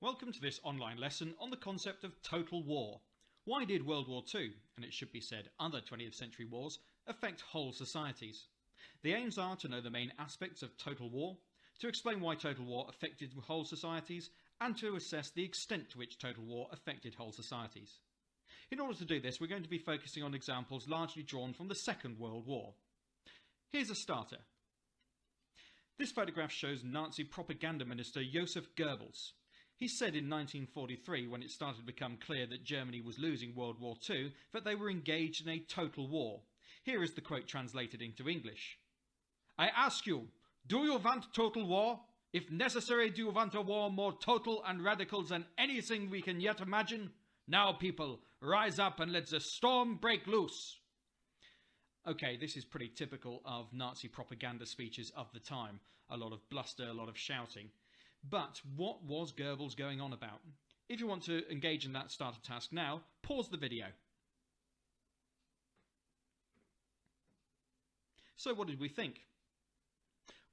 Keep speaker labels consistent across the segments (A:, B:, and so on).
A: Welcome to this online lesson on the concept of total war. Why did World War II, and it should be said other 20th century wars, affect whole societies? The aims are to know the main aspects of total war, to explain why total war affected whole societies, and to assess the extent to which total war affected whole societies. In order to do this, we're going to be focusing on examples largely drawn from the Second World War. Here's a starter. This photograph shows Nazi propaganda minister Joseph Goebbels. He said in 1943, when it started to become clear that Germany was losing World War II, that they were engaged in a total war. Here is the quote translated into English. "I ask you, do you want total war? If necessary, do you want a war more total and radical than anything we can yet imagine? Now, people, rise up and let the storm break loose." Okay, this is pretty typical of Nazi propaganda speeches of the time. A lot of bluster, a lot of shouting. But what was Goebbels going on about? If you want to engage in that starter task now, pause the video. So what did we think?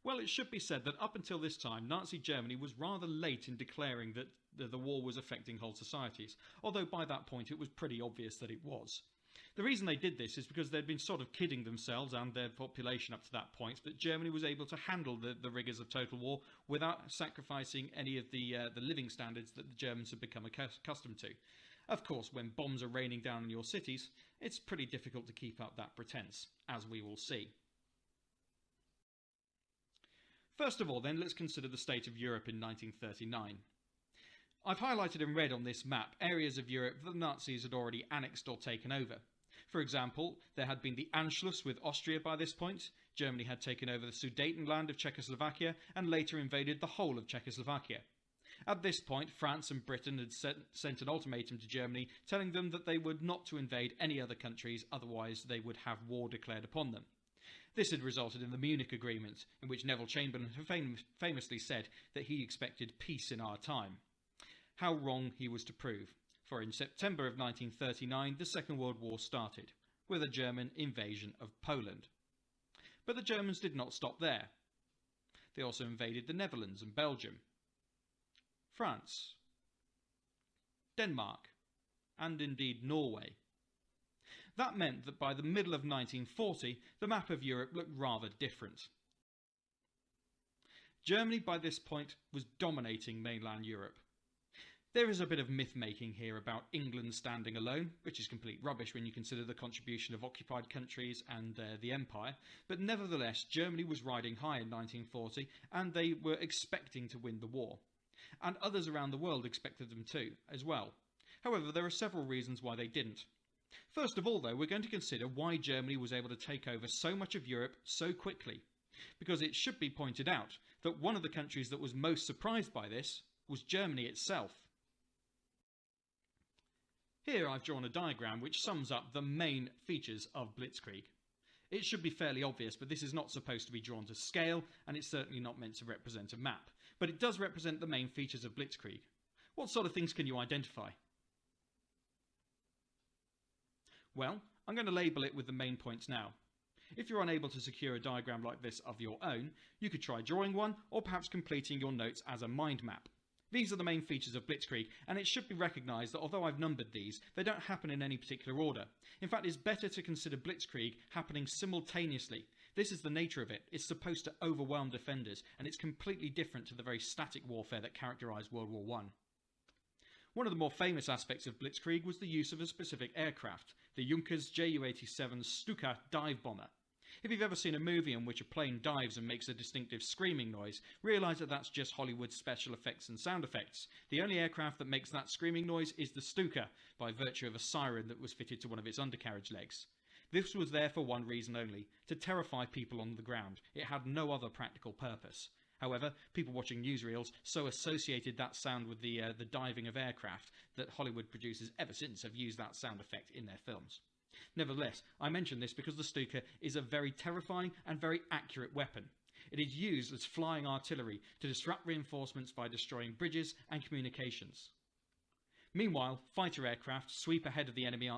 A: Well, it should be said that up until this time, Nazi Germany was rather late in declaring that the war was affecting whole societies, although by that point it was pretty obvious that it was. The reason they did this is because they'd been sort of kidding themselves and their population up to that point that Germany was able to handle the rigours of total war without sacrificing any of the living standards that the Germans had become accustomed to. Of course, when bombs are raining down in your cities, it's pretty difficult to keep up that pretense, as we will see. First of all, then, let's consider the state of Europe in 1939. I've highlighted in red on this map areas of Europe that the Nazis had already annexed or taken over. For example, there had been the Anschluss with Austria by this point. Germany had taken over the Sudetenland of Czechoslovakia and later invaded the whole of Czechoslovakia. At this point, France and Britain had sent an ultimatum to Germany telling them that they were not to invade any other countries, otherwise they would have war declared upon them. This had resulted in the Munich Agreement, in which Neville Chamberlain famously said that he expected peace in our time. How wrong he was to prove, for in September of 1939 the Second World War started, with a German invasion of Poland. But the Germans did not stop there. They also invaded the Netherlands and Belgium, France, Denmark, and indeed Norway. That meant that by the middle of 1940 the map of Europe looked rather different. Germany by this point was dominating mainland Europe. There is a bit of myth-making here about England standing alone, which is complete rubbish when you consider the contribution of occupied countries and the Empire, but nevertheless Germany was riding high in 1940 and they were expecting to win the war. And others around the world expected them to, as well. However, there are several reasons why they didn't. First of all, though, we're going to consider why Germany was able to take over so much of Europe so quickly. Because it should be pointed out that one of the countries that was most surprised by this was Germany itself. Here I've drawn a diagram which sums up the main features of Blitzkrieg. It should be fairly obvious, but this is not supposed to be drawn to scale, and it's certainly not meant to represent a map. But it does represent the main features of Blitzkrieg. What sort of things can you identify? Well, I'm going to label it with the main points now. If you're unable to secure a diagram like this of your own, you could try drawing one, or perhaps completing your notes as a mind map. These are the main features of Blitzkrieg, and it should be recognised that although I've numbered these, they don't happen in any particular order. In fact, it's better to consider Blitzkrieg happening simultaneously. This is the nature of it. It's supposed to overwhelm defenders, and it's completely different to the very static warfare that characterised World War I. One of the more famous aspects of Blitzkrieg was the use of a specific aircraft, the Junkers Ju-87 Stuka dive bomber. If you've ever seen a movie in which a plane dives and makes a distinctive screaming noise, realise that that's just Hollywood special effects and sound effects. The only aircraft that makes that screaming noise is the Stuka, by virtue of a siren that was fitted to one of its undercarriage legs. This was there for one reason only, to terrify people on the ground. It had no other practical purpose. However, people watching newsreels so associated that sound with the diving of aircraft that Hollywood producers ever since have used that sound effect in their films. Nevertheless, I mention this because the Stuka is a very terrifying and very accurate weapon. It is used as flying artillery to disrupt reinforcements by destroying bridges and communications. Meanwhile, fighter aircraft sweep ahead of the enemy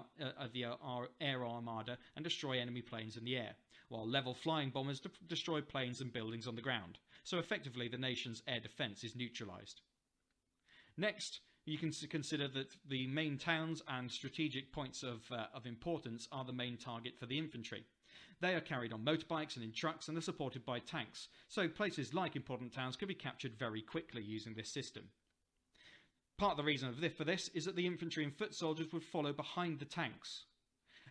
A: air armada and destroy enemy planes in the air, while level flying bombers destroy planes and buildings on the ground. So effectively, the nation's air defence is neutralised. Next, you can consider that the main towns and strategic points of importance are the main target for the infantry. They are carried on motorbikes and in trucks and are supported by tanks, so places like important towns could be captured very quickly using this system. Part of the reason for this is that the infantry and foot soldiers would follow behind the tanks,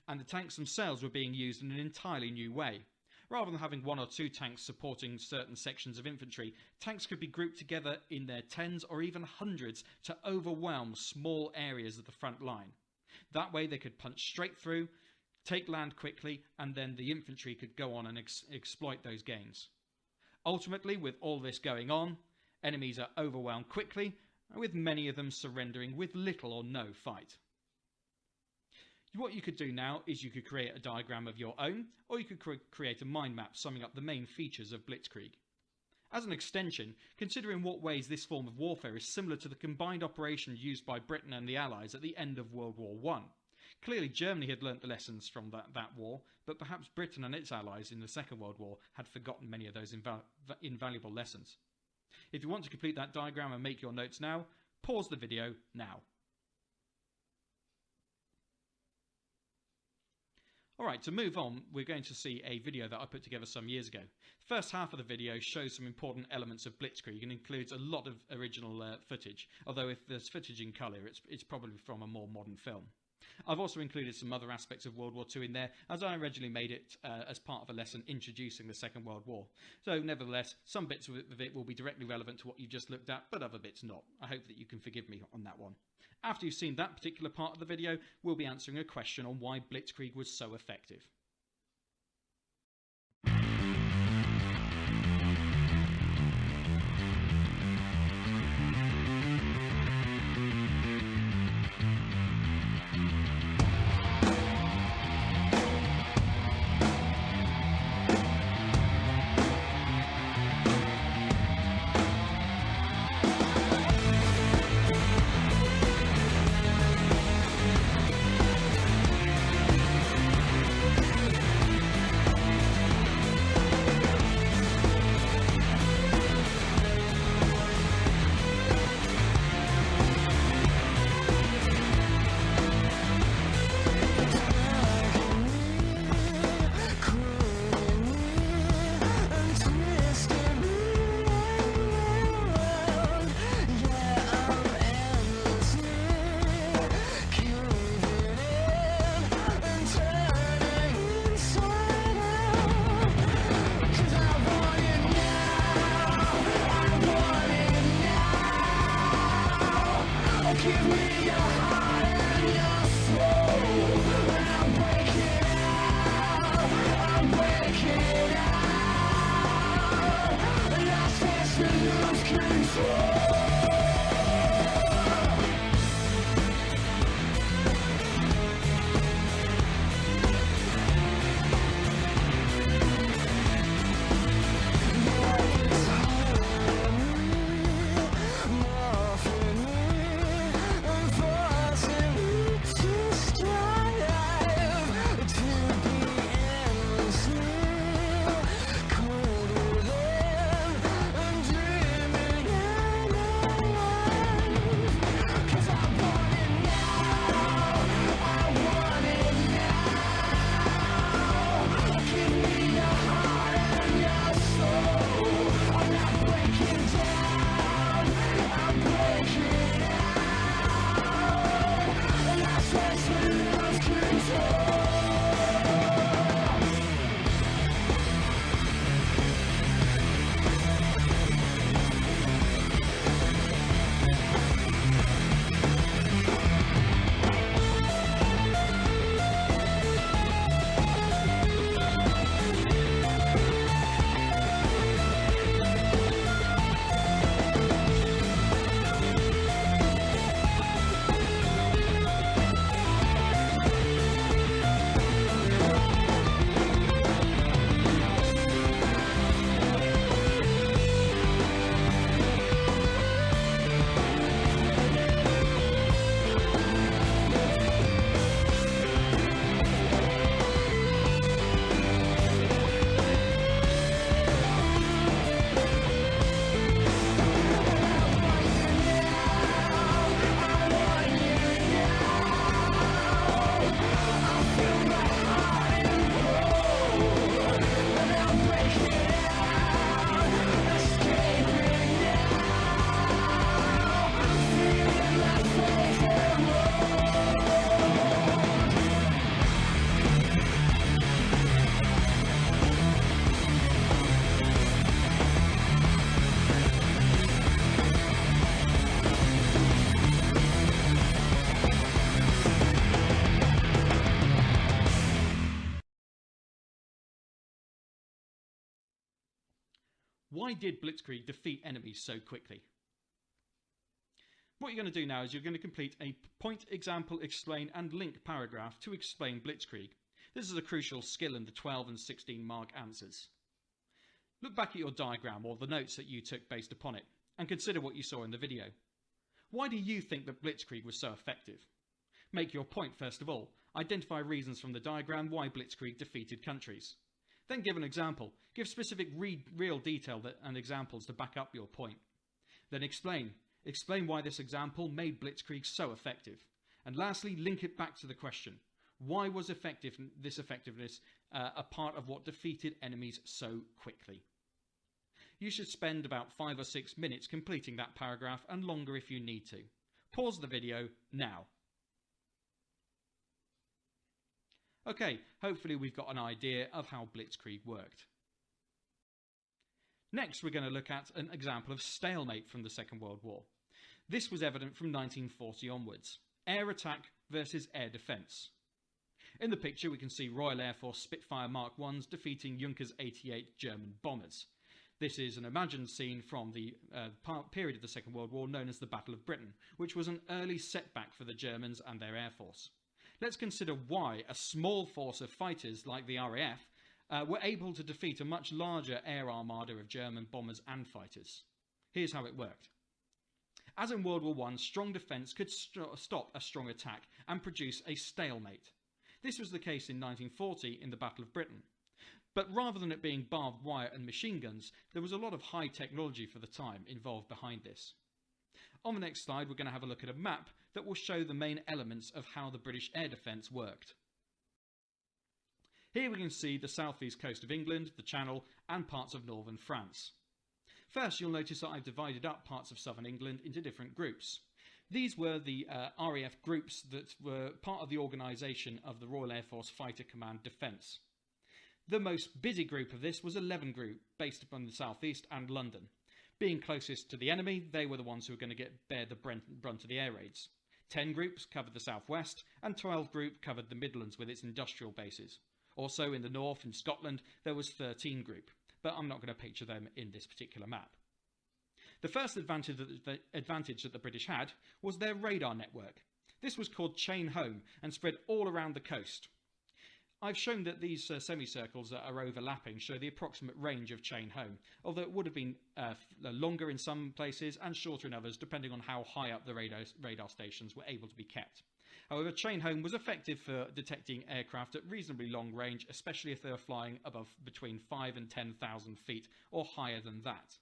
A: and the tanks themselves were being used in an entirely new way. Rather than having one or two tanks supporting certain sections of infantry, tanks could be grouped together in their tens or even hundreds to overwhelm small areas of the front line. That way they could punch straight through, take land quickly, and then the infantry could go on and exploit those gains. Ultimately, with all this going on, enemies are overwhelmed quickly, with many of them surrendering with little or no fight. What you could do now is you could create a diagram of your own, or you could create a mind map summing up the main features of Blitzkrieg. As an extension, consider in what ways this form of warfare is similar to the combined operation used by Britain and the Allies at the end of World War I. Clearly Germany had learnt the lessons from that war, but perhaps Britain and its allies in the Second World War had forgotten many of those invaluable lessons. If you want to complete that diagram and make your notes now, pause the video now. Alright, to move on, we're going to see a video that I put together some years ago. The first half of the video shows some important elements of Blitzkrieg and includes a lot of original footage, although if there's footage in colour, it's probably from a more modern film. I've also included some other aspects of World War II in there, as I originally made it as part of a lesson introducing the Second World War. So nevertheless, some bits of it will be directly relevant to what you've just looked at, but other bits not. I hope that you can forgive me on that one. After you've seen that particular part of the video, we'll be answering a question on why Blitzkrieg was so effective.
B: For
A: why did Blitzkrieg defeat enemies so quickly? What you're going to do now is you're going to complete a point, example, explain and link paragraph to explain Blitzkrieg. This is a crucial skill in the 12 and 16 mark answers. Look back at your diagram or the notes that you took based upon it and consider what you saw in the video. Why do you think that Blitzkrieg was so effective? Make your point first of all. Identify reasons from the diagram why Blitzkrieg defeated countries. Then give an example. Give specific real detail and examples to back up your point. Then explain. Explain why this example made Blitzkrieg so effective. And lastly, link it back to the question. Why was this effectiveness a part of what defeated enemies so quickly? You should spend about 5 or 6 minutes completing that paragraph and longer if you need to. Pause the video now. Okay, hopefully we've got an idea of how Blitzkrieg worked. Next, we're going to look at an example of stalemate from the Second World War. This was evident from 1940 onwards. Air attack versus air defence. In the picture, we can see Royal Air Force Spitfire Mark 1s defeating Junkers 88 German bombers. This is an imagined scene from the period of the Second World War known as the Battle of Britain, which was an early setback for the Germans and their air force. Let's consider why a small force of fighters like the RAF were able to defeat a much larger air armada of German bombers and fighters. Here's how it worked. As in World War I, strong defence could stop a strong attack and produce a stalemate. This was the case in 1940 in the Battle of Britain. But rather than it being barbed wire and machine guns, there was a lot of high technology for the time involved behind this. On the next slide, we're going to have a look at a map that will show the main elements of how the British air defence worked. Here we can see the southeast coast of England, the Channel, and parts of northern France. First, you'll notice that I've divided up parts of southern England into different groups. These were the RAF groups that were part of the organisation of the Royal Air Force Fighter Command Defence. The most busy group of this was 11 Group, based upon the southeast and London. Being closest to the enemy, they were the ones who were going to bear the brunt of the air raids. 10 groups covered the southwest, and 12 Group covered the Midlands with its industrial bases. Also in the north, in Scotland, there was 13 Group, but I'm not going to picture them in this particular map. The first advantage that the British had was their radar network. This was called chain home and spread all around the coast. I've shown that these semicircles that are overlapping show the approximate range of chain home, although it would have been longer in some places and shorter in others, depending on how high up the radar stations were able to be kept. However, chain home was effective for detecting aircraft at reasonably long range, especially if they were flying above between 5,000 and 10,000 feet or higher than that.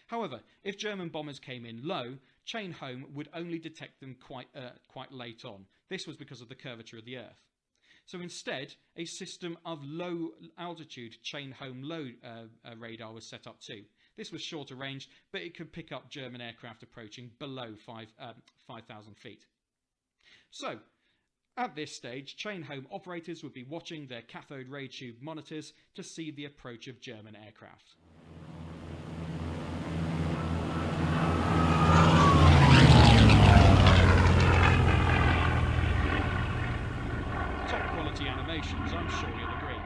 A: However, if German bombers came in low, chain home would only detect them quite late on. This was because of the curvature of the Earth. So instead, a system of low altitude chain home low radar was set up too. This was shorter range, but it could pick up German aircraft approaching below 5,000 feet. So, at this stage, chain home operators would be watching their cathode ray tube monitors to see the approach of German aircraft. Animations, I'm sure you'll agree.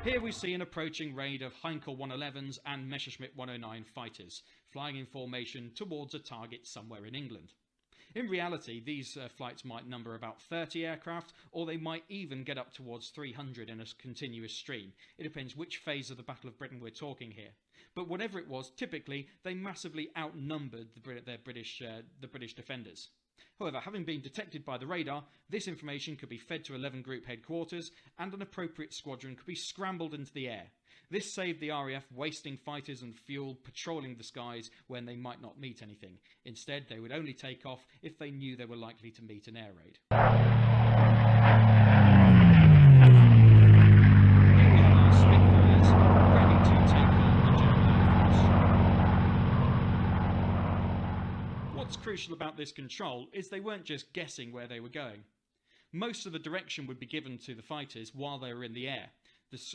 A: Here we see an approaching raid of Heinkel 111s and Messerschmitt 109 fighters, flying in formation towards a target somewhere in England. In reality, these flights might number about 30 aircraft, or they might even get up towards 300 in a continuous stream. It depends which phase of the Battle of Britain we're talking here. But whatever it was, typically they massively outnumbered the British defenders. However, having been detected by the radar, this information could be fed to 11 Group headquarters and an appropriate squadron could be scrambled into the air. This saved the RAF wasting fighters and fuel patrolling the skies when they might not meet anything. Instead, they would only take off if they knew they were likely to meet an air raid. Here we have our Spitfires ready to take on the German Air Force. What's crucial about this control is they weren't just guessing where they were going. Most of the direction would be given to the fighters while they were in the air.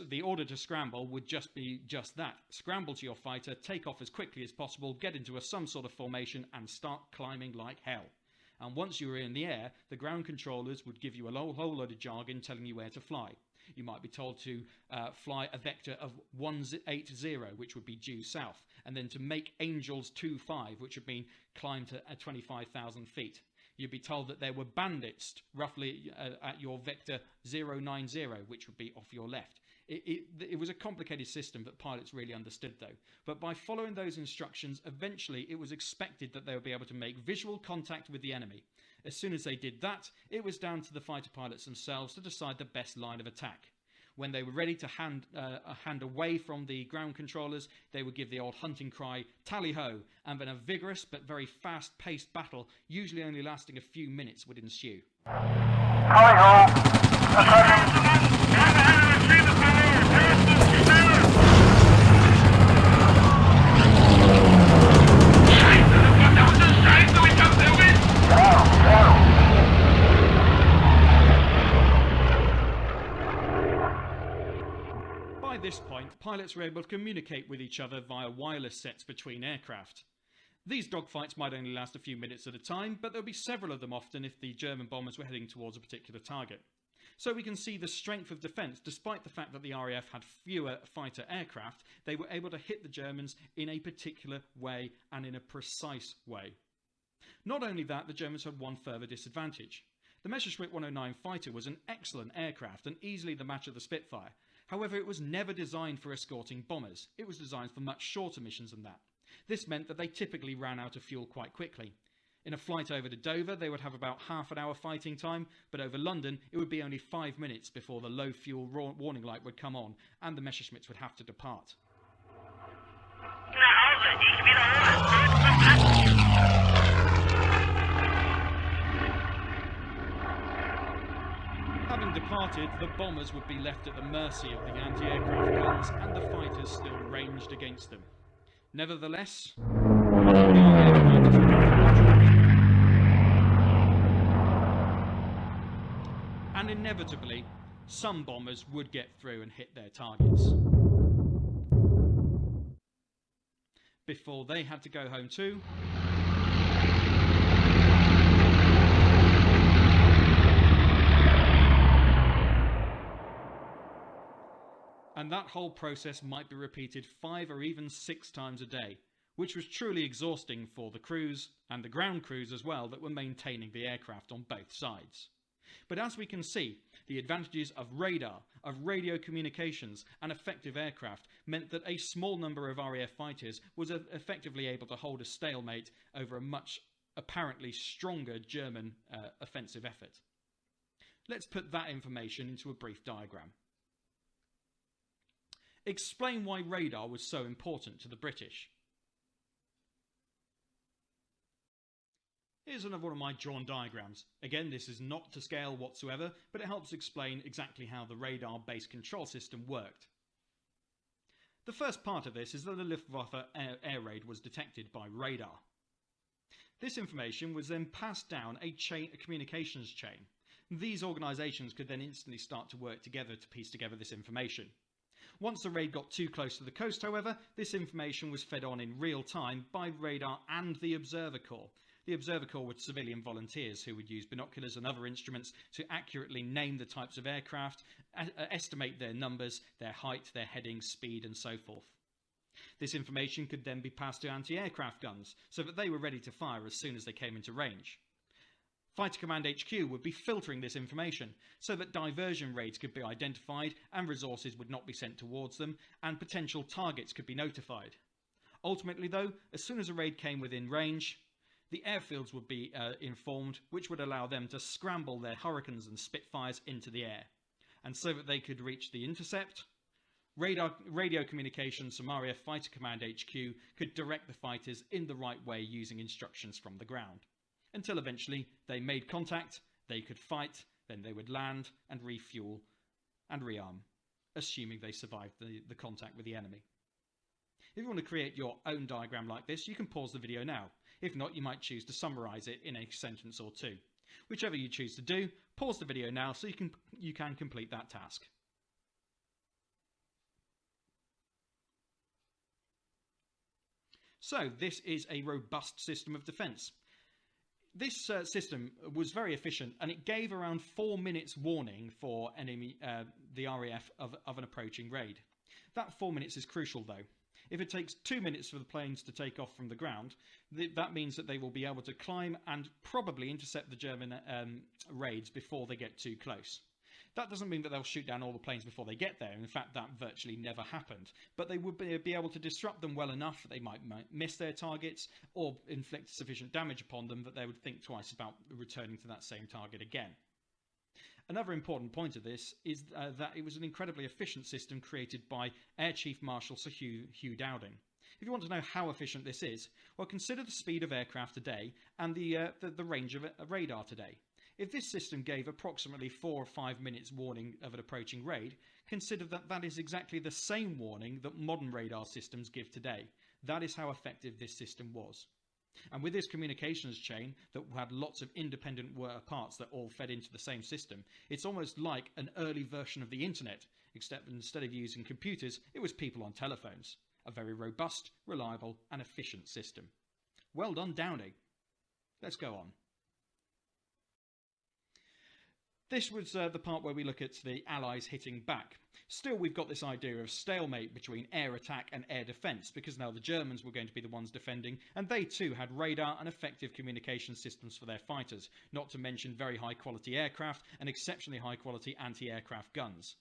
A: The order to scramble would just be just that. Scramble to your fighter, take off as quickly as possible, get into some sort of formation and start climbing like hell. And once you were in the air, the ground controllers would give you a whole load of jargon telling you where to fly. You might be told to fly a vector of 180, which would be due south, and then to make Angels 25, which would mean climb to 25,000 feet. You'd be told that there were bandits roughly at your vector 090, which would be off your left. It was a complicated system that pilots really understood, though. But by following those instructions, eventually it was expected that they would be able to make visual contact with the enemy. As soon as they did that, it was down to the fighter pilots themselves to decide the best line of attack. When they were ready to hand away from the ground controllers, they would give the old hunting cry, "Tally-ho!" and then a vigorous but very fast-paced battle, usually only lasting a few minutes, would ensue. By this point, pilots were able to communicate with each other via wireless sets between aircraft. These dogfights might only last a few minutes at a time, but there'll be several of them often if the German bombers were heading towards a particular target. So we can see the strength of defence. Despite the fact that the RAF had fewer fighter aircraft, they were able to hit the Germans in a particular way and in a precise way. Not only that, the Germans had one further disadvantage. The Messerschmitt 109 fighter was an excellent aircraft and easily the match of the Spitfire. However, it was never designed for escorting bombers. It was designed for much shorter missions than that. This meant that they typically ran out of fuel quite quickly. In a flight over to Dover, they would have about half an hour fighting time, but over London, it would be only 5 minutes before the low fuel warning light would come on, and the Messerschmitts would have to depart. Having departed, the bombers would be left at the mercy of the anti-aircraft guns, and the fighters still ranged against them. Nevertheless, and inevitably, some bombers would get through and hit their targets. Before they had to go home too, and that whole process might be repeated 5 or even 6 times a day, which was truly exhausting for the crews and the ground crews as well that were maintaining the aircraft on both sides. But as we can see, the advantages of radar, of radio communications and effective aircraft meant that a small number of RAF fighters was effectively able to hold a stalemate over a much apparently stronger German offensive effort. Let's put that information into a brief diagram. Explain why radar was so important to the British. Here's another one of my drawn diagrams. Again, this is not to scale whatsoever, but it helps explain exactly how the radar-based control system worked. The first part of this is that the Luftwaffe air raid was detected by radar. This information was then passed down a communications chain. These organisations could then instantly start to work together to piece together this information. Once the raid got too close to the coast, however, this information was fed on in real time by radar and the Observer Corps. The Observer Corps were civilian volunteers who would use binoculars and other instruments to accurately name the types of aircraft, estimate their numbers, their height, their heading, speed and so forth. This information could then be passed to anti-aircraft guns so that they were ready to fire as soon as they came into range. Fighter Command HQ would be filtering this information so that diversion raids could be identified and resources would not be sent towards them and potential targets could be notified. Ultimately though, as soon as a raid came within range, the airfields would be informed, which would allow them to scramble their Hurricanes and Spitfires into the air. And so that they could reach the intercept, radio communications from RAF Fighter Command HQ could direct the fighters in the right way using instructions from the ground. Until eventually they made contact, they could fight, then they would land and refuel and rearm, assuming they survived the contact with the enemy. If you want to create your own diagram like this, you can pause the video now. If not, you might choose to summarise it in a sentence or two. Whichever you choose to do, pause the video now so you can complete that task. So this is a robust system of defence. This system was very efficient, and it gave around 4 minutes warning for the RAF of an approaching raid. That 4 minutes is crucial though. If it takes 2 minutes for the planes to take off from the ground, that means that they will be able to climb and probably intercept the German raids before they get too close. That doesn't mean that they'll shoot down all the planes before they get there. In fact, that virtually never happened. But they would be able to disrupt them well enough that they might miss their targets or inflict sufficient damage upon them that they would think twice about returning to that same target again. Another important point of this is that it was an incredibly efficient system created by Air Chief Marshal Sir Hugh Dowding. If you want to know how efficient this is, well, consider the speed of aircraft today and the range of a radar today. If this system gave approximately 4 or 5 minutes warning of an approaching raid, consider that that is exactly the same warning that modern radar systems give today. That is how effective this system was. And with this communications chain that had lots of independent parts that all fed into the same system, it's almost like an early version of the internet, except instead of using computers, it was people on telephones. A very robust, reliable and efficient system. Well done, Dowding. Let's go on. This was the part where we look at the Allies hitting back. Still, we've got this idea of stalemate between air attack and air defence, because now the Germans were going to be the ones defending, and they too had radar and effective communication systems for their fighters, not to mention very high quality aircraft and exceptionally high quality anti-aircraft guns.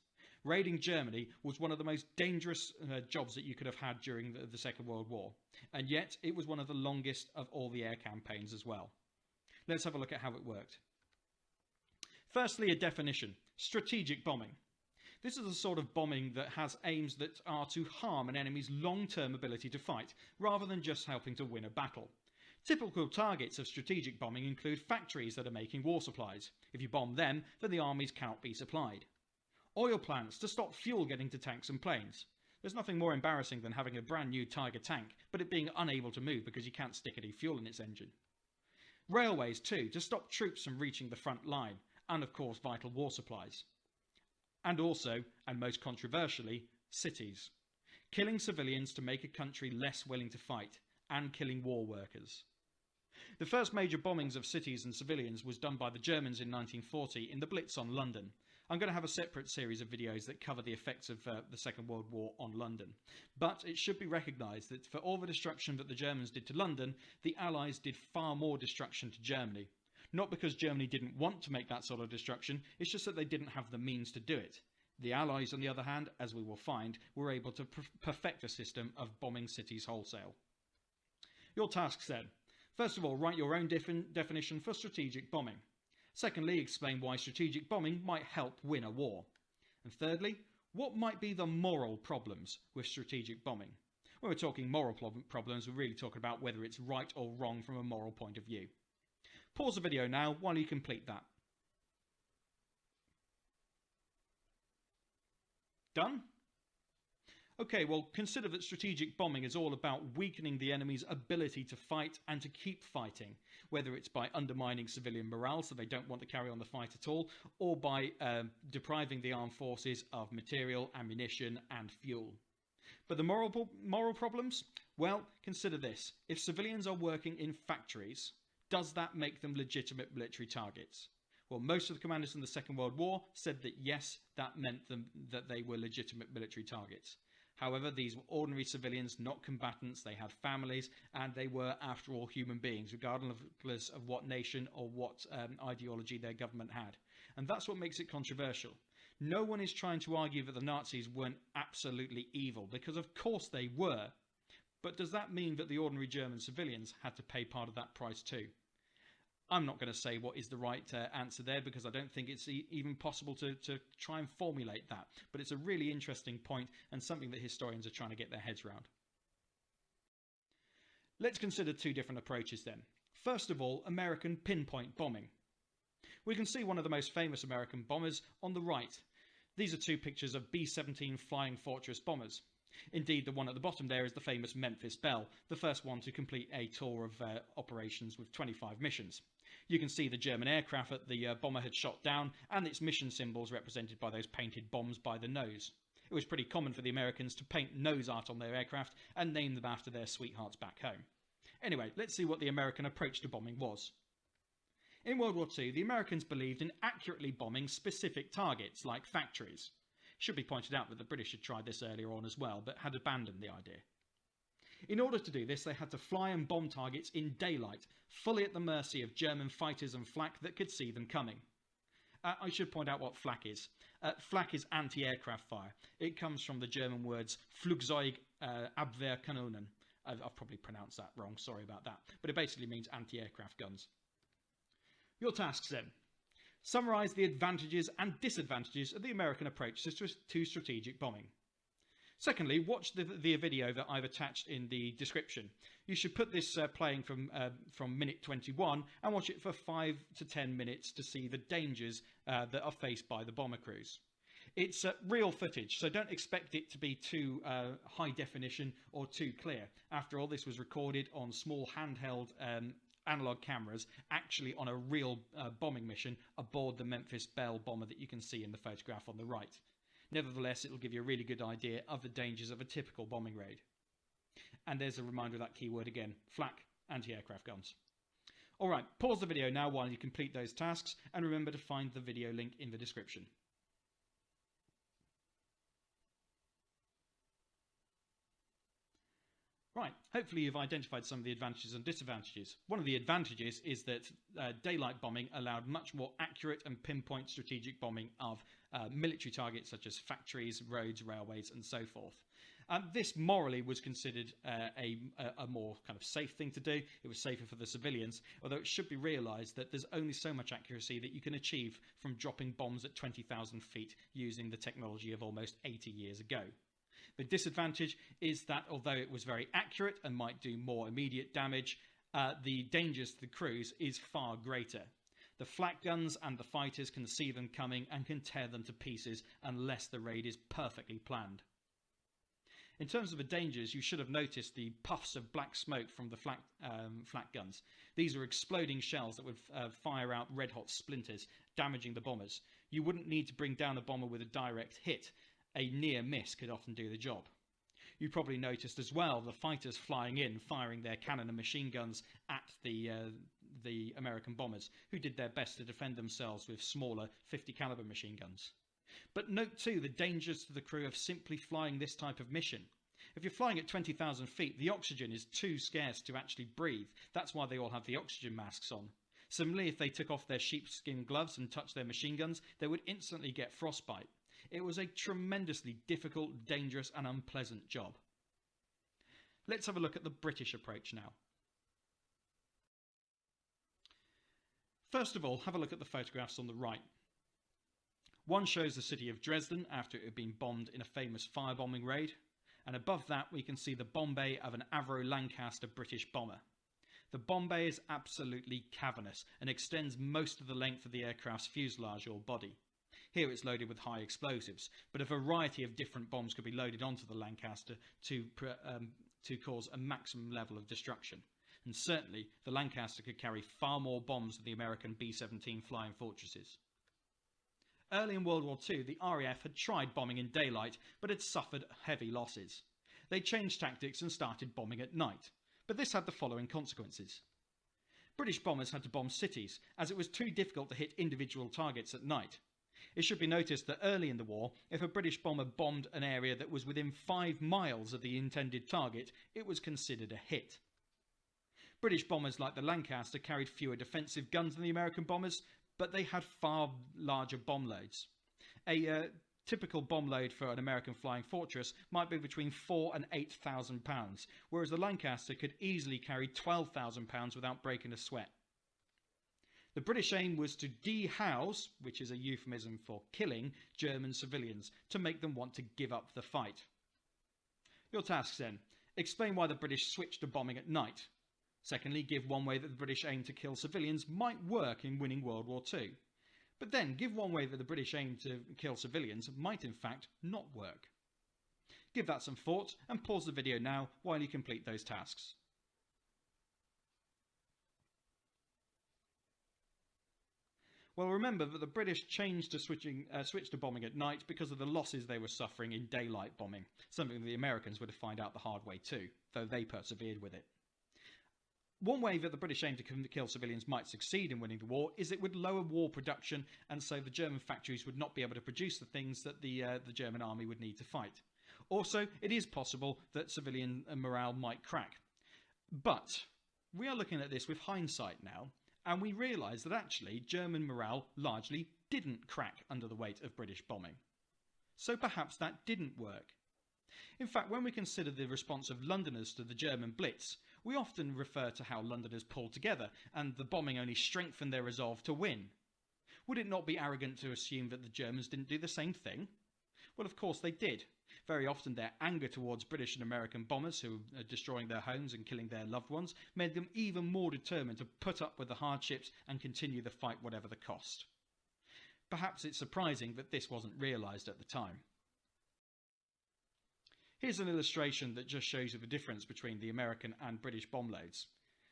A: Raiding Germany was one of the most dangerous jobs that you could have had during the Second World War, and yet it was one of the longest of all the air campaigns as well. Let's have a look at how it worked. Firstly, a definition: strategic bombing. This is a sort of bombing that has aims that are to harm an enemy's long-term ability to fight, rather than just helping to win a battle. Typical targets of strategic bombing include factories that are making war supplies. If you bomb them, then the armies cannot be supplied. Oil plants to stop fuel getting to tanks and planes. There's nothing more embarrassing than having a brand new Tiger tank, but it being unable to move because you can't stick any fuel in its engine. Railways too, to stop troops from reaching the front line. And of course vital war supplies. And also, and most controversially, cities. Killing civilians to make a country less willing to fight, and killing war workers. The first major bombings of cities and civilians was done by the Germans in 1940 in the Blitz on London. I'm going to have a separate series of videos that cover the effects of the Second World War on London. But it should be recognised that for all the destruction that the Germans did to London, the Allies did far more destruction to Germany. Not because Germany didn't want to make that sort of destruction, it's just that they didn't have the means to do it. The Allies, on the other hand, as we will find, were able to perfect a system of bombing cities wholesale. Your tasks then. First of all, write your own definition for strategic bombing. Secondly, explain why strategic bombing might help win a war. And thirdly, what might be the moral problems with strategic bombing? When we're talking moral problems, we're really talking about whether it's right or wrong from a moral point of view. Pause the video now while you complete that. Done? Okay, well, consider that strategic bombing is all about weakening the enemy's ability to fight and to keep fighting, whether it's by undermining civilian morale so they don't want to carry on the fight at all, or by depriving the armed forces of material, ammunition and fuel. But the moral problems? Well, consider this. If civilians are working in factories, does that make them legitimate military targets? Well, most of the commanders in the Second World War said that yes, that meant that they were legitimate military targets. However, these were ordinary civilians, not combatants. They had families, and they were, after all, human beings, regardless of what nation or what ideology their government had. And that's what makes it controversial. No one is trying to argue that the Nazis weren't absolutely evil, because of course they were. But does that mean that the ordinary German civilians had to pay part of that price too? I'm not going to say what is the right answer there, because I don't think it's even possible to try and formulate that. But it's a really interesting point and something that historians are trying to get their heads around. Let's consider two different approaches then. First of all, American pinpoint bombing. We can see one of the most famous American bombers on the right. These are two pictures of B-17 Flying Fortress bombers. Indeed, the one at the bottom there is the famous Memphis Belle, the first one to complete a tour of operations with 25 missions. You can see the German aircraft that the bomber had shot down, and its mission symbols represented by those painted bombs by the nose. It was pretty common for the Americans to paint nose art on their aircraft and name them after their sweethearts back home. Anyway, let's see what the American approach to bombing was. In World War II, the Americans believed in accurately bombing specific targets, like factories. It should be pointed out that the British had tried this earlier on as well, but had abandoned the idea. In order to do this, they had to fly and bomb targets in daylight, fully at the mercy of German fighters and flak that could see them coming. I should point out what flak is. Flak is anti-aircraft fire. It comes from the German words Flugzeug Abwehrkanonen. I've probably pronounced that wrong, sorry about that. But it basically means anti-aircraft guns. Your tasks then. Summarise the advantages and disadvantages of the American approach to strategic bombing. Secondly, watch the video that I've attached in the description. You should put this playing from minute 21 and watch it for 5 to 10 minutes to see the dangers that are faced by the bomber crews. It's real footage, so don't expect it to be too high definition or too clear. After all, this was recorded on small handheld analog cameras, actually on a real bombing mission aboard the Memphis Belle bomber that you can see in the photograph on the right. Nevertheless, it will give you a really good idea of the dangers of a typical bombing raid. And there's a reminder of that keyword again, flak, anti-aircraft guns. Alright, pause the video now while you complete those tasks, and remember to find the video link in the description. Right, hopefully you've identified some of the advantages and disadvantages. One of the advantages is that daylight bombing allowed much more accurate and pinpoint strategic bombing of military targets such as factories, roads, railways and so forth. This morally was considered a more kind of safe thing to do. It was safer for the civilians, although it should be realised that there's only so much accuracy that you can achieve from dropping bombs at 20,000 feet using the technology of almost 80 years ago. The disadvantage is that although it was very accurate and might do more immediate damage, the dangers to the crews is far greater. The flak guns and the fighters can see them coming and can tear them to pieces unless the raid is perfectly planned. In terms of the dangers, you should have noticed the puffs of black smoke from the flak guns. These are exploding shells that would fire out red-hot splinters, damaging the bombers. You wouldn't need to bring down a bomber with a direct hit. A near miss could often do the job. You probably noticed as well the fighters flying in, firing their cannon and machine guns at the American bombers, who did their best to defend themselves with smaller 50 caliber machine guns. But note too the dangers to the crew of simply flying this type of mission. If you're flying at 20,000 feet, the oxygen is too scarce to actually breathe. That's why they all have the oxygen masks on. Similarly, if they took off their sheepskin gloves and touched their machine guns, they would instantly get frostbite. It was a tremendously difficult, dangerous and unpleasant job. Let's have a look at the British approach now. First of all, have a look at the photographs on the right. One shows the city of Dresden after it had been bombed in a famous firebombing raid, and above that we can see the bomb bay of an Avro Lancaster British bomber. The bomb bay is absolutely cavernous and extends most of the length of the aircraft's fuselage or body. Here it's loaded with high explosives, but a variety of different bombs could be loaded onto the Lancaster to cause a maximum level of destruction. And certainly the Lancaster could carry far more bombs than the American B-17 flying fortresses. Early in World War II, the RAF had tried bombing in daylight, but had suffered heavy losses. They changed tactics and started bombing at night, but this had the following consequences. British bombers had to bomb cities, as it was too difficult to hit individual targets at night. It should be noticed that early in the war, if a British bomber bombed an area that was within 5 miles of the intended target, it was considered a hit. British bombers like the Lancaster carried fewer defensive guns than the American bombers, but they had far larger bomb loads. A typical bomb load for an American flying fortress might be between 4,000 and 8,000 pounds, whereas the Lancaster could easily carry 12,000 pounds without breaking a sweat. The British aim was to dehouse, which is a euphemism for killing, German civilians, to make them want to give up the fight. Your tasks then. Explain why the British switched to bombing at night. Secondly, give one way that the British aim to kill civilians might work in winning World War II. But then give one way that the British aim to kill civilians might in fact not work. Give that some thought and pause the video now while you complete those tasks. Well, remember that the British changed to switch to bombing at night because of the losses they were suffering in daylight bombing, something the Americans would have found out the hard way too, though they persevered with it. One way that the British aim to kill civilians might succeed in winning the war is it would lower war production, and so the German factories would not be able to produce the things that the German army would need to fight. Also, it is possible that civilian morale might crack. But we are looking at this with hindsight now, and we realise that actually German morale largely didn't crack under the weight of British bombing. So perhaps that didn't work. In fact, when we consider the response of Londoners to the German Blitz, we often refer to how Londoners pulled together and the bombing only strengthened their resolve to win. Would it not be arrogant to assume that the Germans didn't do the same thing? Well, of course they did. Very often their anger towards British and American bombers who are destroying their homes and killing their loved ones made them even more determined to put up with the hardships and continue the fight whatever the cost. Perhaps it's surprising that this wasn't realised at the time. Here's an illustration that just shows you the difference between the American and British bomb loads.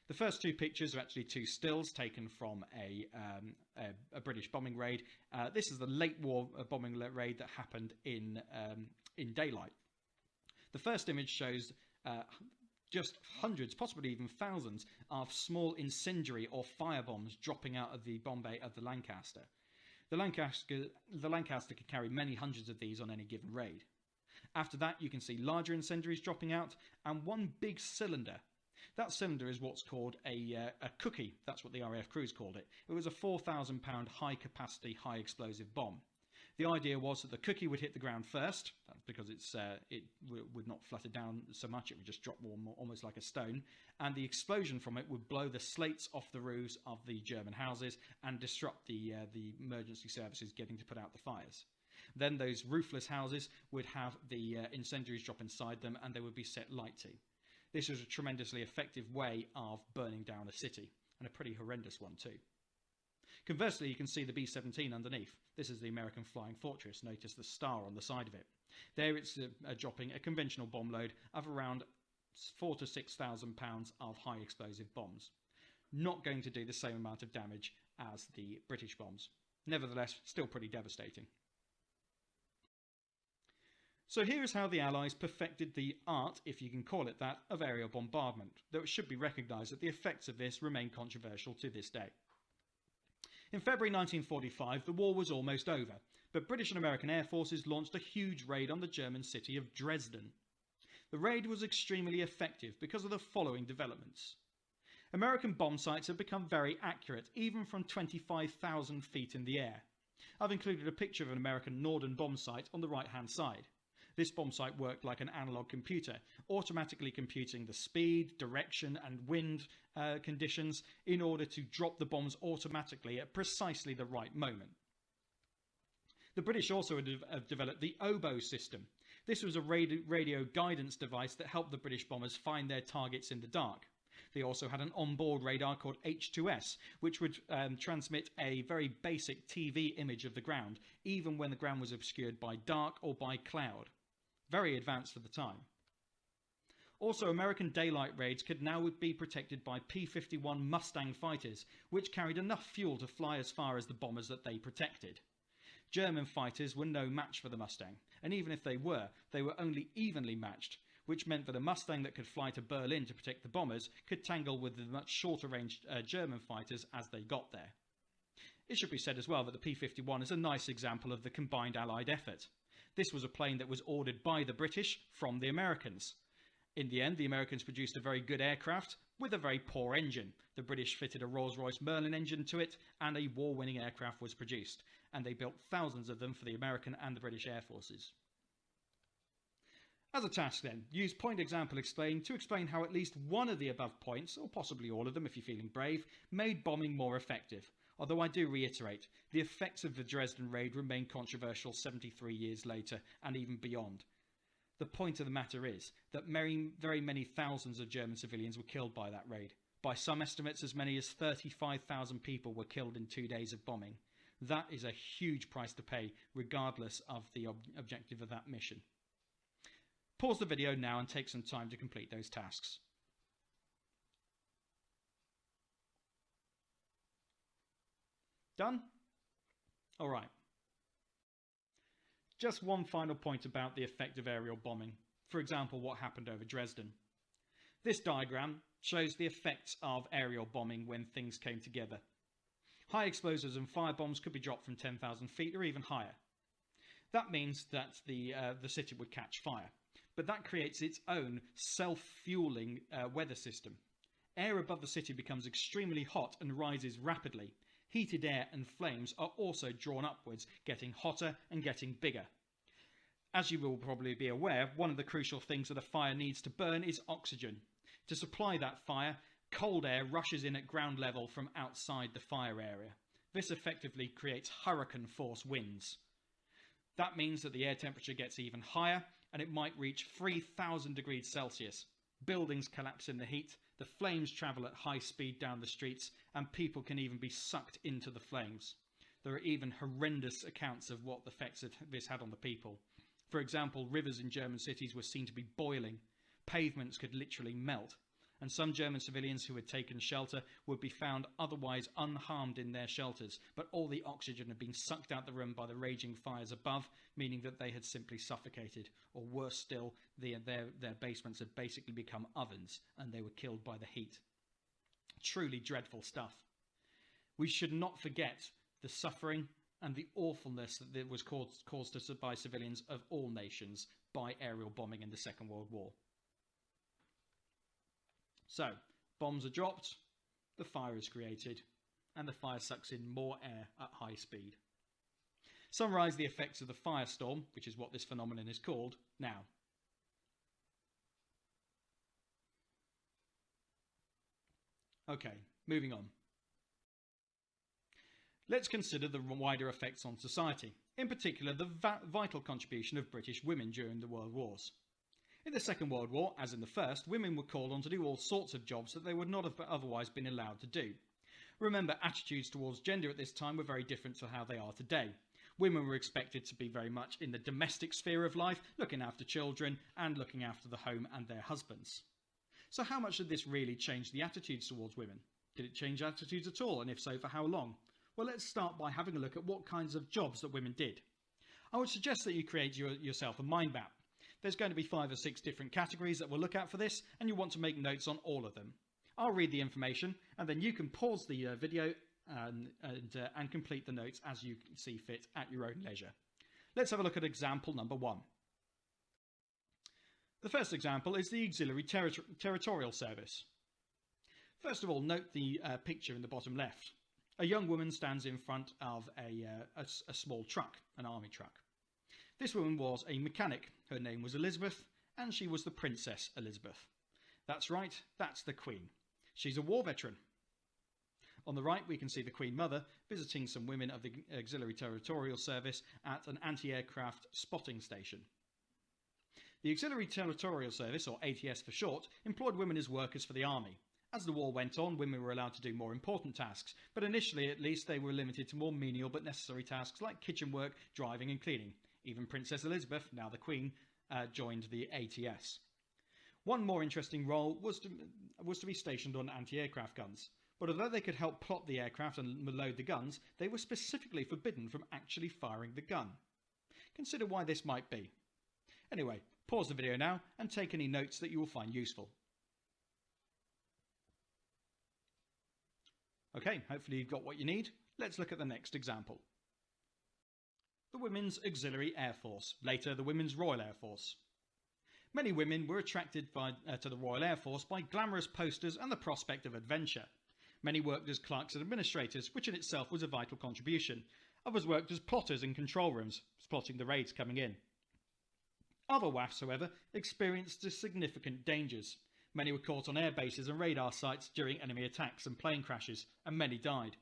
A: The first two pictures are actually two stills taken from a British bombing raid. This is the late war bombing raid that happened in daylight. The first image shows just hundreds, possibly even thousands, of small incendiary or fire bombs dropping out of the bomb bay of the Lancaster. The Lancaster could carry many hundreds of these on any given raid. After that, you can see larger incendiaries dropping out and one big cylinder. That cylinder is what's called a cookie. That's what the RAF crews called it. It was a 4,000-pound high-capacity, high-explosive bomb. The idea was that the cookie would hit the ground first. That's because it would not flutter down so much. It would just drop almost like a stone. And the explosion from it would blow the slates off the roofs of the German houses and disrupt the emergency services getting to put out the fires. Then those roofless houses would have the incendiaries drop inside them and they would be set light to. This was a tremendously effective way of burning down a city, and a pretty horrendous one too. Conversely, you can see the B-17 underneath. This is the American Flying Fortress. Notice the star on the side of it. There it's dropping a conventional bomb load of around 4,000 to 6,000 pounds of high explosive bombs. Not going to do the same amount of damage as the British bombs. Nevertheless, still pretty devastating. So here is how the Allies perfected the art, if you can call it that, of aerial bombardment, though it should be recognised that the effects of this remain controversial to this day. In February 1945, the war was almost over, but British and American air forces launched a huge raid on the German city of Dresden. The raid was extremely effective because of the following developments. American bomb sites have become very accurate, even from 25,000 feet in the air. I've included a picture of an American Norden bomb site on the right-hand side. This bomb site worked like an analog computer, automatically computing the speed, direction and wind conditions in order to drop the bombs automatically at precisely the right moment. The British also have developed the oboe system. This was a radio guidance device that helped the British bombers find their targets in the dark. They also had an onboard radar called H2S, which would transmit a very basic TV image of the ground, even when the ground was obscured by dark or by cloud. Very advanced for the time. Also, American daylight raids could now be protected by P-51 Mustang fighters, which carried enough fuel to fly as far as the bombers that they protected. German fighters were no match for the Mustang, and even if they were only evenly matched, which meant that a Mustang that could fly to Berlin to protect the bombers could tangle with the much shorter range German fighters as they got there. It should be said as well that the P-51 is a nice example of the combined Allied effort. This was a plane that was ordered by the British from the Americans. In the end, the Americans produced a very good aircraft with a very poor engine. The British fitted a Rolls-Royce Merlin engine to it, and a war-winning aircraft was produced. And they built thousands of them for the American and the British Air Forces. As a task then, use point example explain to explain how at least one of the above points, or possibly all of them if you're feeling brave, made bombing more effective. Although I do reiterate, the effects of the Dresden raid remain controversial 73 years later and even beyond. The point of the matter is that very many thousands of German civilians were killed by that raid. By some estimates, as many as 35,000 people were killed in 2 days of bombing. That is a huge price to pay, regardless of the objective of that mission. Pause the video now and take some time to complete those tasks. Done? All right. Just one final point about the effect of aerial bombing. For example, what happened over Dresden. This diagram shows the effects of aerial bombing when things came together. High explosives and firebombs could be dropped from 10,000 feet or even higher. That means that the city would catch fire, but that creates its own self-fueling weather system. Air above the city becomes extremely hot and rises rapidly. Heated air and flames are also drawn upwards, getting hotter and getting bigger. As you will probably be aware, one of the crucial things that a fire needs to burn is oxygen. To supply that fire, cold air rushes in at ground level from outside the fire area. This effectively creates hurricane-force winds. That means that the air temperature gets even higher, and it might reach 3,000 degrees Celsius. Buildings collapse in the heat, the flames travel at high speed down the streets, and people can even be sucked into the flames. There are even horrendous accounts of what the effects this had on the people. For example, rivers in German cities were seen to be boiling. Pavements could literally melt. And some German civilians who had taken shelter would be found otherwise unharmed in their shelters, but all the oxygen had been sucked out the room by the raging fires above, meaning that they had simply suffocated, or worse still, their basements had basically become ovens, and they were killed by the heat. Truly dreadful stuff. We should not forget the suffering and the awfulness that was caused by civilians of all nations by aerial bombing in the Second World War. So, bombs are dropped, the fire is created, and the fire sucks in more air at high speed. Summarise the effects of the firestorm, which is what this phenomenon is called, now. Okay, moving on. Let's consider the wider effects on society, in particular the vital contribution of British women during the World Wars. In the Second World War, as in the First, women were called on to do all sorts of jobs that they would not have otherwise been allowed to do. Remember, attitudes towards gender at this time were very different to how they are today. Women were expected to be very much in the domestic sphere of life, looking after children and looking after the home and their husbands. So how much did this really change the attitudes towards women? Did it change attitudes at all, and if so, for how long? Well, let's start by having a look at what kinds of jobs that women did. I would suggest that you create yourself a mind map. There's going to be 5 or 6 different categories that we'll look at for this, and you want to make notes on all of them. I'll read the information, and then you can pause the video and complete the notes as you see fit at your own leisure. Let's have a look at example number 1. The first example is the Auxiliary Territorial Service. First of all, note the picture in the bottom left. A young woman stands in front of a small truck, an army truck. This woman was a mechanic. Her name was Elizabeth, and she was the Princess Elizabeth. That's right, that's the Queen. She's a war veteran. On the right, we can see the Queen Mother visiting some women of the Auxiliary Territorial Service at an anti-aircraft spotting station. The Auxiliary Territorial Service, or ATS for short, employed women as workers for the army. As the war went on, women were allowed to do more important tasks, but initially at least they were limited to more menial but necessary tasks like kitchen work, driving and cleaning. Even Princess Elizabeth, now the Queen, joined the ATS. One more interesting role was to be stationed on anti-aircraft guns, but although they could help plot the aircraft and load the guns, they were specifically forbidden from actually firing the gun. Consider why this might be. Anyway, pause the video now and take any notes that you will find useful. Okay, hopefully you've got what you need. Let's look at the next example. The Women's Auxiliary Air Force, later the Women's Royal Air Force. Many women were attracted to the Royal Air Force by glamorous posters and the prospect of adventure. Many worked as clerks and administrators, which in itself was a vital contribution. Others worked as plotters in control rooms, plotting the raids coming in. Other WAFs, however, experienced significant dangers. Many were caught on air bases and radar sites during enemy attacks and plane crashes, and many died.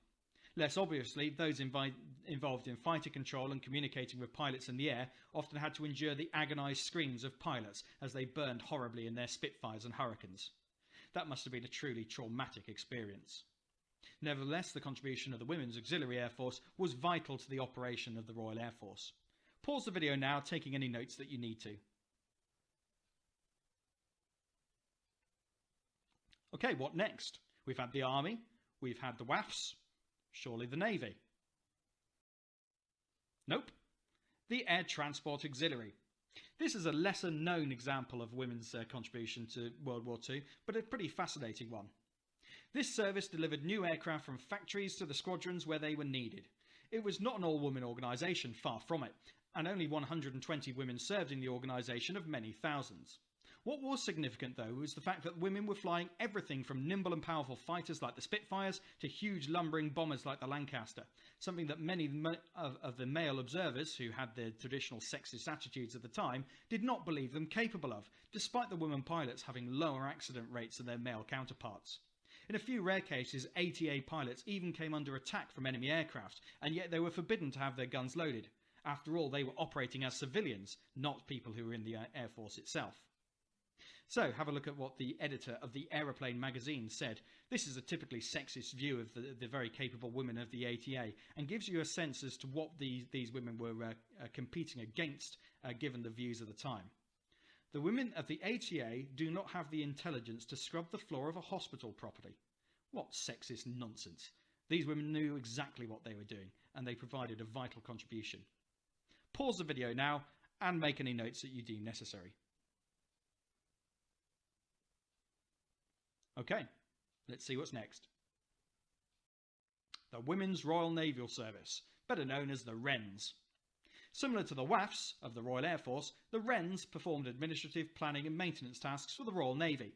A: Less obviously, those involved in fighter control and communicating with pilots in the air often had to endure the agonised screams of pilots as they burned horribly in their Spitfires and Hurricanes. That must have been a truly traumatic experience. Nevertheless, the contribution of the Women's Auxiliary Air Force was vital to the operation of the Royal Air Force. Pause the video now, taking any notes that you need to. Okay, what next? We've had the Army, we've had the WAFs, surely the Navy. Nope. The Air Transport Auxiliary. This is a lesser known example of women's contribution to World War II, but a pretty fascinating one. This service delivered new aircraft from factories to the squadrons where they were needed. It was not an all-woman organisation, far from it, and only 120 women served in the organisation of many thousands. What was significant, though, was the fact that women were flying everything from nimble and powerful fighters like the Spitfires to huge lumbering bombers like the Lancaster, something that many of the male observers, who had their traditional sexist attitudes at the time, did not believe them capable of, despite the women pilots having lower accident rates than their male counterparts. In a few rare cases, ATA pilots even came under attack from enemy aircraft, and yet they were forbidden to have their guns loaded. After all, they were operating as civilians, not people who were in the Air Force itself. So, have a look at what the editor of the Aeroplane magazine said. This is a typically sexist view of the very capable women of the ATA, and gives you a sense as to what these women were competing against, given the views of the time. The women of the ATA do not have the intelligence to scrub the floor of a hospital properly. What sexist nonsense. These women knew exactly what they were doing, and they provided a vital contribution. Pause the video now, and make any notes that you deem necessary. Okay, let's see what's next. The Women's Royal Naval Service, better known as the Wrens. Similar to the WAFs of the Royal Air Force, the Wrens performed administrative, planning and maintenance tasks for the Royal Navy.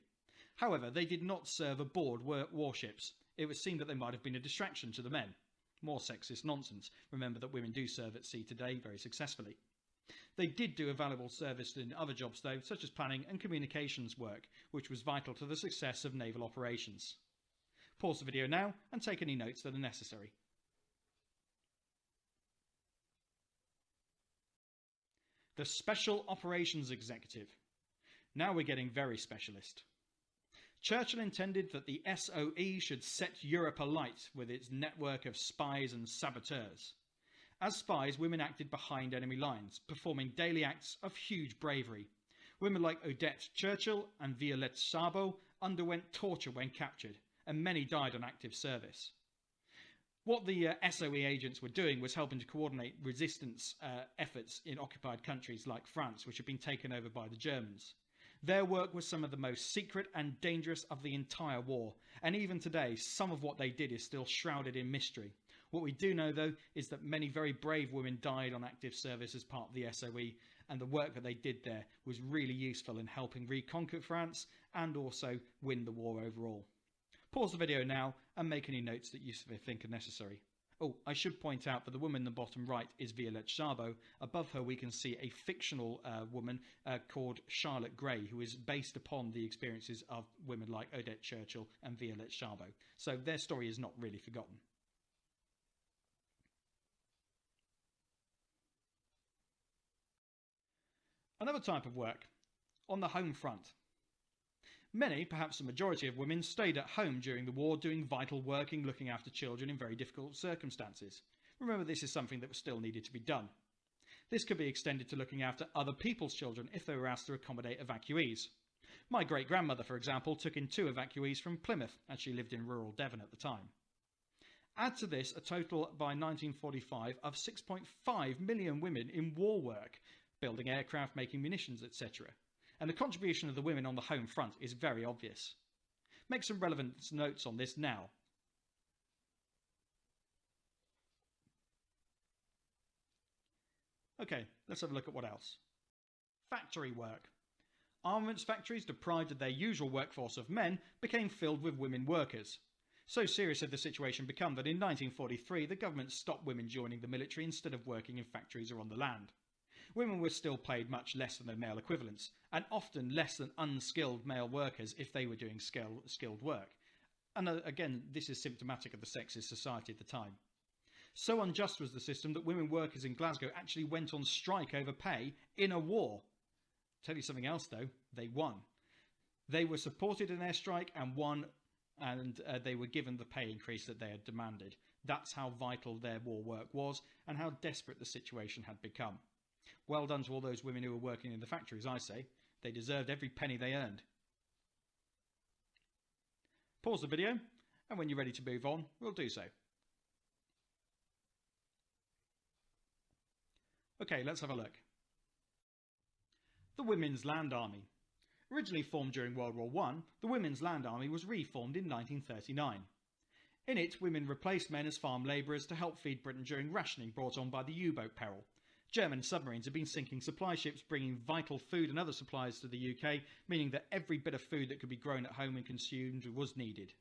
A: However, they did not serve aboard warships. It was seen that they might have been a distraction to the men. More sexist nonsense. Remember that women do serve at sea today very successfully. They did do a valuable service in other jobs though, such as planning and communications work, which was vital to the success of naval operations. Pause the video now and take any notes that are necessary. The Special Operations Executive. Now we're getting very specialist. Churchill intended that the SOE should set Europe alight with its network of spies and saboteurs. As spies, women acted behind enemy lines, performing daily acts of huge bravery. Women like Odette Churchill and Violette Szabo underwent torture when captured, and many died on active service. What the SOE agents were doing was helping to coordinate resistance efforts in occupied countries like France, which had been taken over by the Germans. Their work was some of the most secret and dangerous of the entire war, and even today, some of what they did is still shrouded in mystery. What we do know, though, is that many very brave women died on active service as part of the SOE, and the work that they did there was really useful in helping reconquer France and also win the war overall. Pause the video now and make any notes that you think are necessary. Oh, I should point out that the woman in the bottom right is Violette Szabo. Above her we can see a fictional woman called Charlotte Gray, who is based upon the experiences of women like Odette Churchill and Violette Szabo. So their story is not really forgotten. Another type of work, on the home front. Many, perhaps the majority of women, stayed at home during the war doing vital work in looking after children in very difficult circumstances. Remember, this is something that still needed to be done. This could be extended to looking after other people's children if they were asked to accommodate evacuees. My great-grandmother, for example, took in 2 evacuees from Plymouth, as she lived in rural Devon at the time. Add to this a total by 1945 of 6.5 million women in war work, building aircraft, making munitions, etc. And the contribution of the women on the home front is very obvious. Make some relevant notes on this now. Okay, let's have a look at what else. Factory work. Armaments factories, deprived of their usual workforce of men, became filled with women workers. So serious had the situation become that in 1943 the government stopped women joining the military instead of working in factories or on the land. Women were still paid much less than their male equivalents, and often less than unskilled male workers if they were doing skilled work. And again, this is symptomatic of the sexist society at the time. So unjust was the system that women workers in Glasgow actually went on strike over pay in a war. Tell you something else though, they won. They were supported in their strike and won, and they were given the pay increase that they had demanded. That's how vital their war work was and how desperate the situation had become. Well done to all those women who were working in the factories, I say. They deserved every penny they earned. Pause the video, and when you're ready to move on, we'll do so. Okay, let's have a look. The Women's Land Army. Originally formed during World War I, the Women's Land Army was reformed in 1939. In it, women replaced men as farm labourers to help feed Britain during rationing brought on by the U-boat peril. German submarines had been sinking supply ships bringing vital food and other supplies to the UK, meaning that every bit of food that could be grown at home and consumed was needed.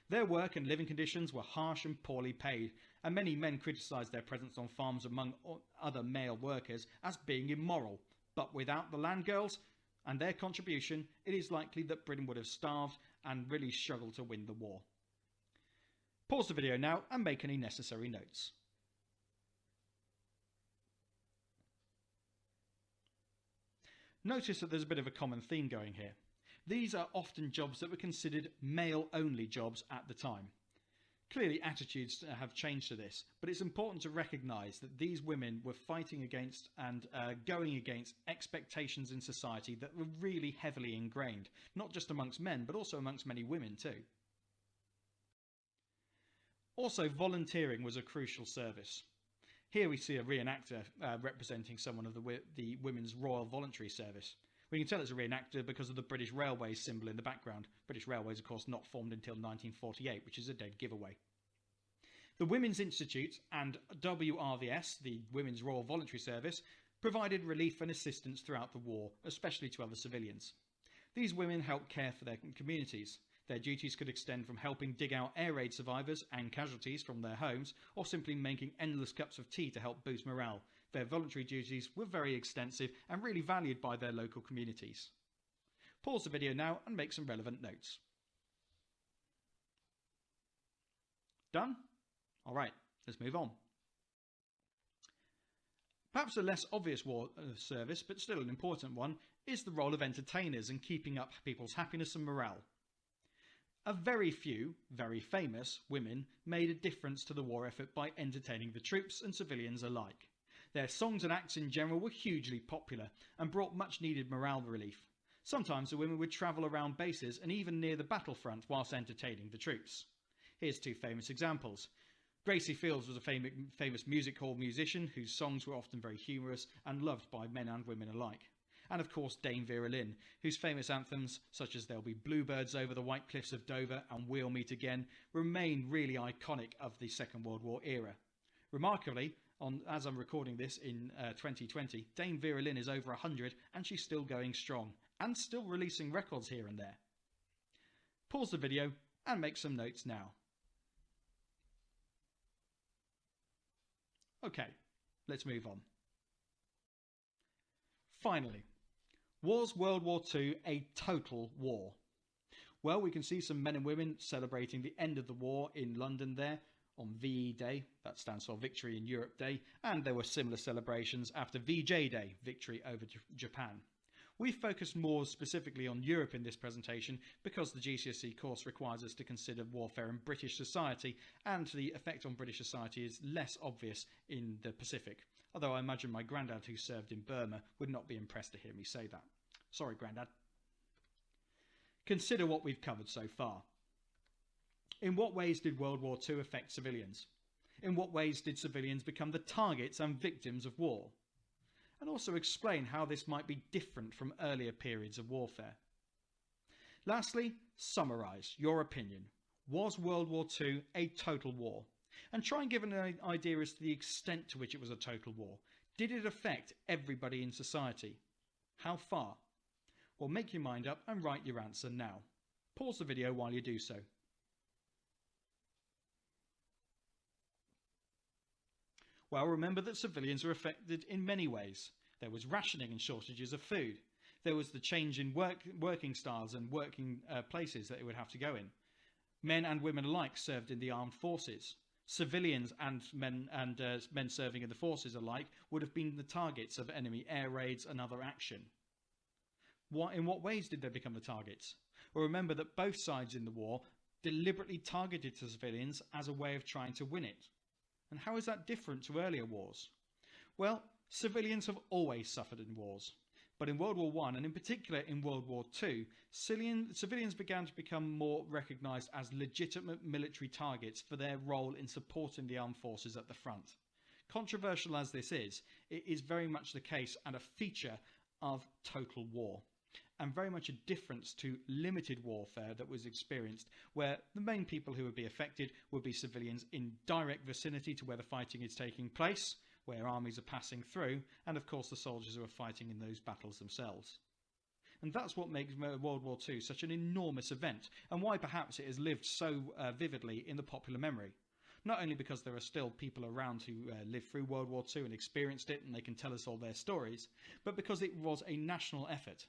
A: Their work and living conditions were harsh and poorly paid, and many men criticised their presence on farms among other male workers as being immoral. But without the land girls and their contribution, it is likely that Britain would have starved and really struggled to win the war. Pause the video now and make any necessary notes. Notice that there's a bit of a common theme going here. These are often jobs that were considered male-only jobs at the time. Clearly attitudes have changed to this, but it's important to recognise that these women were fighting against and going against expectations in society that were really heavily ingrained, not just amongst men, but also amongst many women too. Also, volunteering was a crucial service. Here we see a reenactor representing someone of the Women's Royal Voluntary Service. We can tell it's a reenactor because of the British Railways symbol in the background. British Railways, of course, not formed until 1948, which is a dead giveaway. The Women's Institute and WRVS, the Women's Royal Voluntary Service, provided relief and assistance throughout the war, especially to other civilians. These women helped care for their communities. Their duties could extend from helping dig out air raid survivors and casualties from their homes, or simply making endless cups of tea to help boost morale. Their voluntary duties were very extensive and really valued by their local communities. Pause the video now and make some relevant notes. Done? Alright, let's move on. Perhaps a less obvious war service, but still an important one, is the role of entertainers in keeping up people's happiness and morale. A very few, very famous women made a difference to the war effort by entertaining the troops and civilians alike. Their songs and acts in general were hugely popular and brought much needed morale relief. Sometimes the women would travel around bases and even near the battlefront whilst entertaining the troops. Here's two famous examples. Gracie Fields was a famous music hall musician whose songs were often very humorous and loved by men and women alike. And of course Dame Vera Lynn, whose famous anthems such as There'll Be Bluebirds Over the White Cliffs of Dover and We'll Meet Again remain really iconic of the Second World War era. Remarkably, as I'm recording this in 2020, Dame Vera Lynn is over 100 and she's still going strong and still releasing records here and there. Pause the video and make some notes now. Okay, let's move on. Finally, was World War II a total war? Well, we can see some men and women celebrating the end of the war in London there on VE Day, that stands for Victory in Europe Day, and there were similar celebrations after VJ Day, Victory over Japan. We focused more specifically on Europe in this presentation because the GCSE course requires us to consider warfare in British society, and the effect on British society is less obvious in the Pacific. Although I imagine my granddad, who served in Burma, would not be impressed to hear me say that. Sorry, granddad. Consider what we've covered so far. In what ways did World War II affect civilians? In what ways did civilians become the targets and victims of war? And also explain how this might be different from earlier periods of warfare. Lastly, summarise your opinion. Was World War II a total war? And try and give an idea as to the extent to which it was a total war. Did it affect everybody in society? How far? Well, make your mind up and write your answer now. Pause the video while you do so. Well, remember that civilians were affected in many ways. There was rationing and shortages of food. There was the change in working styles and working places that they would have to go in. Men and women alike served in the armed forces. Civilians and men serving in the forces alike would have been the targets of enemy air raids and other action. In what ways did they become the targets? Well, remember that both sides in the war deliberately targeted civilians as a way of trying to win it. And how is that different to earlier wars? Well, civilians have always suffered in wars. But in World War I, and in particular in World War II, civilians began to become more recognised as legitimate military targets for their role in supporting the armed forces at the front. Controversial as this is, it is very much the case and a feature of total war, and very much a difference to limited warfare that was experienced, where the main people who would be affected would be civilians in direct vicinity to where the fighting is taking place, where armies are passing through, and of course the soldiers who are fighting in those battles themselves. And that's what makes World War II such an enormous event, and why perhaps it has lived so vividly in the popular memory. Not only because there are still people around who lived through World War II and experienced it and they can tell us all their stories, but because it was a national effort.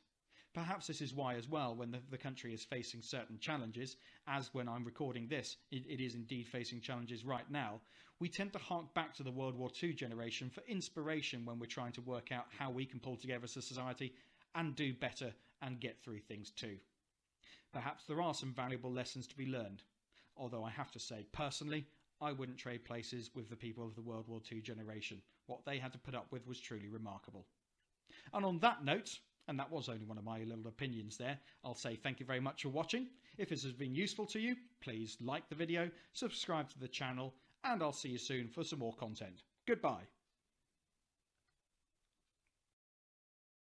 A: Perhaps this is why as well, when the country is facing certain challenges, as when I'm recording this, it is indeed facing challenges right now, we tend to hark back to the World War II generation for inspiration when we're trying to work out how we can pull together as a society and do better and get through things too. Perhaps there are some valuable lessons to be learned, although I have to say, personally, I wouldn't trade places with the people of the World War II generation. What they had to put up with was truly remarkable. And on that note, and that was only one of my little opinions there, I'll say thank you very much for watching. If this has been useful to you, please like the video, subscribe to the channel, and I'll see you soon for some more content. Goodbye.